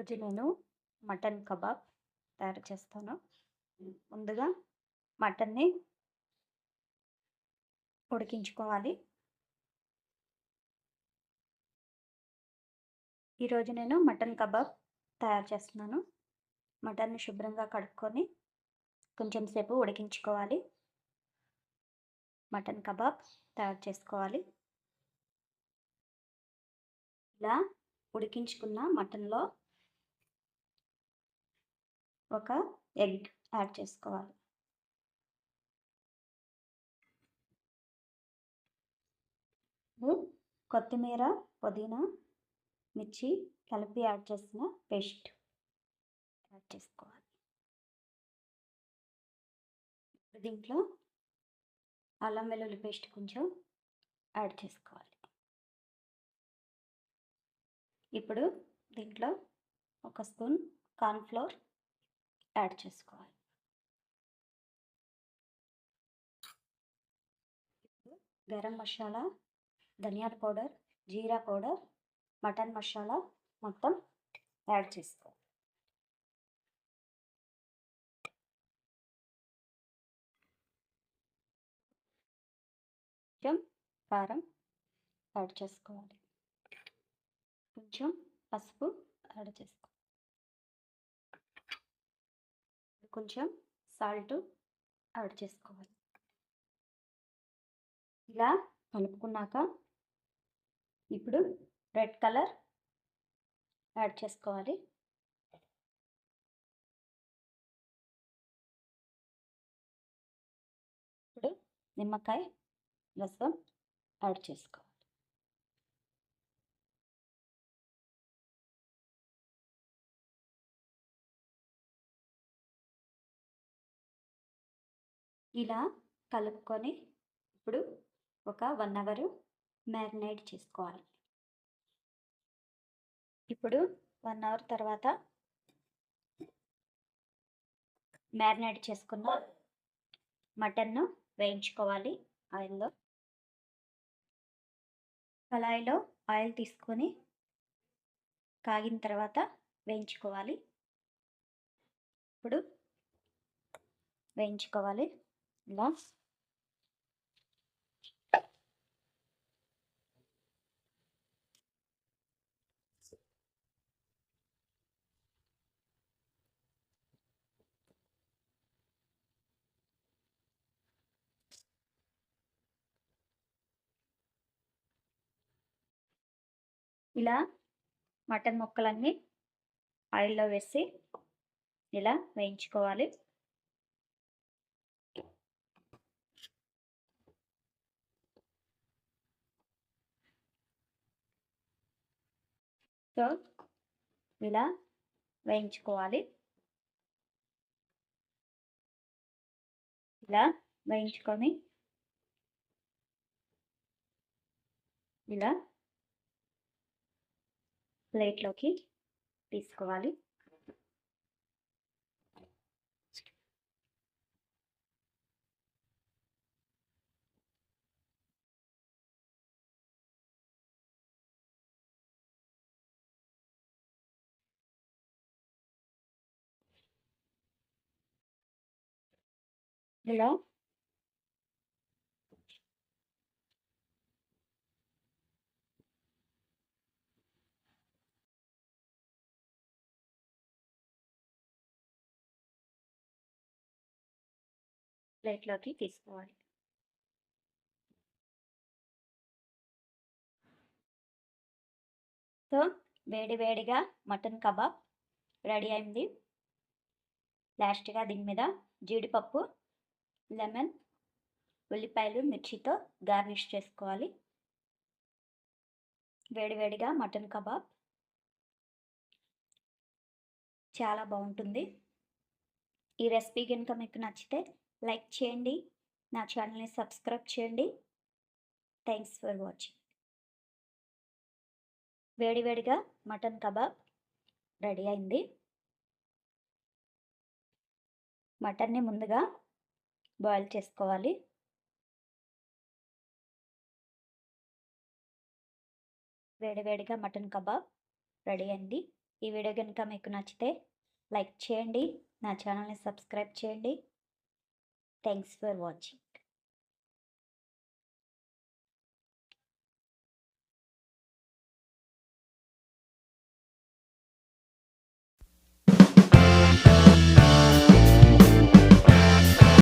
ఈరోజు నేను mutton kebab తయారు చేస్తాను. ముందుగా మటన్‌ని ఉడికించుకోవాలి. ఈరోజు నేను మటన్ కబాబ్ తయారు చేస్తున్నాను. మటన్‌ని శుభ్రంగా కడుక్కొని కొంచెం సేపు ఉడికించుకోవాలి. మటన్ కబాబ్ తయారు చేసుకోవాలి. ఇలా ఉడికించుకున్న మటన్‌లో ఒక ఎగ్ యాడ్ చేసుకోవాలి. కొత్తిమీర, పుదీనా, మిర్చి కలిపి యాడ్ చేసిన పేస్ట్ యాడ్ చేసుకోవాలి. దీంట్లో అల్లం వెల్లుల్లి పేస్ట్ కొంచెం యాడ్ చేసుకోవాలి. ఇప్పుడు దీంట్లో ఒక స్పూన్ కార్న్‌ఫ్లోర్ యాడ్ చేసుకోవాలి. గరం మసాలా, ధనియాల పౌడర్, జీరా పౌడర్, మటన్ మసాలా మొత్తం యాడ్ చేసుకోవాలి. కొంచెం కారం యాడ్ చేసుకోవాలి. కొంచెం పసుపు యాడ్ చేసుకోవాలి. కొంచెం సాల్ట్ యాడ్ చేసుకోవాలి. ఇలా కలుపుకున్నాక ఇప్పుడు రెడ్ కలర్ యాడ్ చేసుకోవాలి. ఇప్పుడు నిమ్మకాయ రసం యాడ్ చేసుకోవాలి. ఇలా కలుపుకొని ఇప్పుడు ఒక 1 అవర్ మ్యారినేట్ చేసుకోవాలి. ఇప్పుడు 1 అవర్ తర్వాత మ్యారినేట్ చేసుకున్న మటన్ను వేయించుకోవాలి ఆయిల్లో. కళాయిలో ఆయిల్ తీసుకొని కాగిన తర్వాత వేయించుకోవాలి. ఇప్పుడు వేయించుకోవాలి ఇలా. ఇలా మటన్ ముక్కలన్నీ ఆయిల్లో వేసి ఇలా వేయించుకోవాలి. సో ఇలా వేయించుకోవాలి. ఇలా వేయించుకొని ఇలా ప్లేట్లోకి తీసుకోవాలి. ఇలా ప్లేట్లోకి తీసుకోవాలి. సో వేడి వేడిగా మటన్ కబాబ్ రెడీ అయింది. లాస్ట్గా దీని మీద జీడిపప్పు, లెమన్, ఉల్లిపాయలు, మిర్చితో గార్నిష్ చేసుకోవాలి. వేడివేడిగా మటన్ కబాబ్ చాలా బాగుంటుంది. ఈ రెసిపీ కనుక మీకు నచ్చితే లైక్ చేయండి, నా ఛానల్ని సబ్స్క్రైబ్ చేయండి. Thanks for watching. వేడివేడిగా మటన్ కబాబ్ రెడీ అయింది. మటన్ని ముందుగా బాయిల్ చేసుకోవాలి. వేడివేడిగా మటన్ కబాబ్ రెడీ అయింది. ఈ వీడియో గనుక మీకు నచ్చితే లైక్ చేయండి. నా ఛానల్‌ని సబ్స్క్రైబ్ చేయండి. Thanks for watching.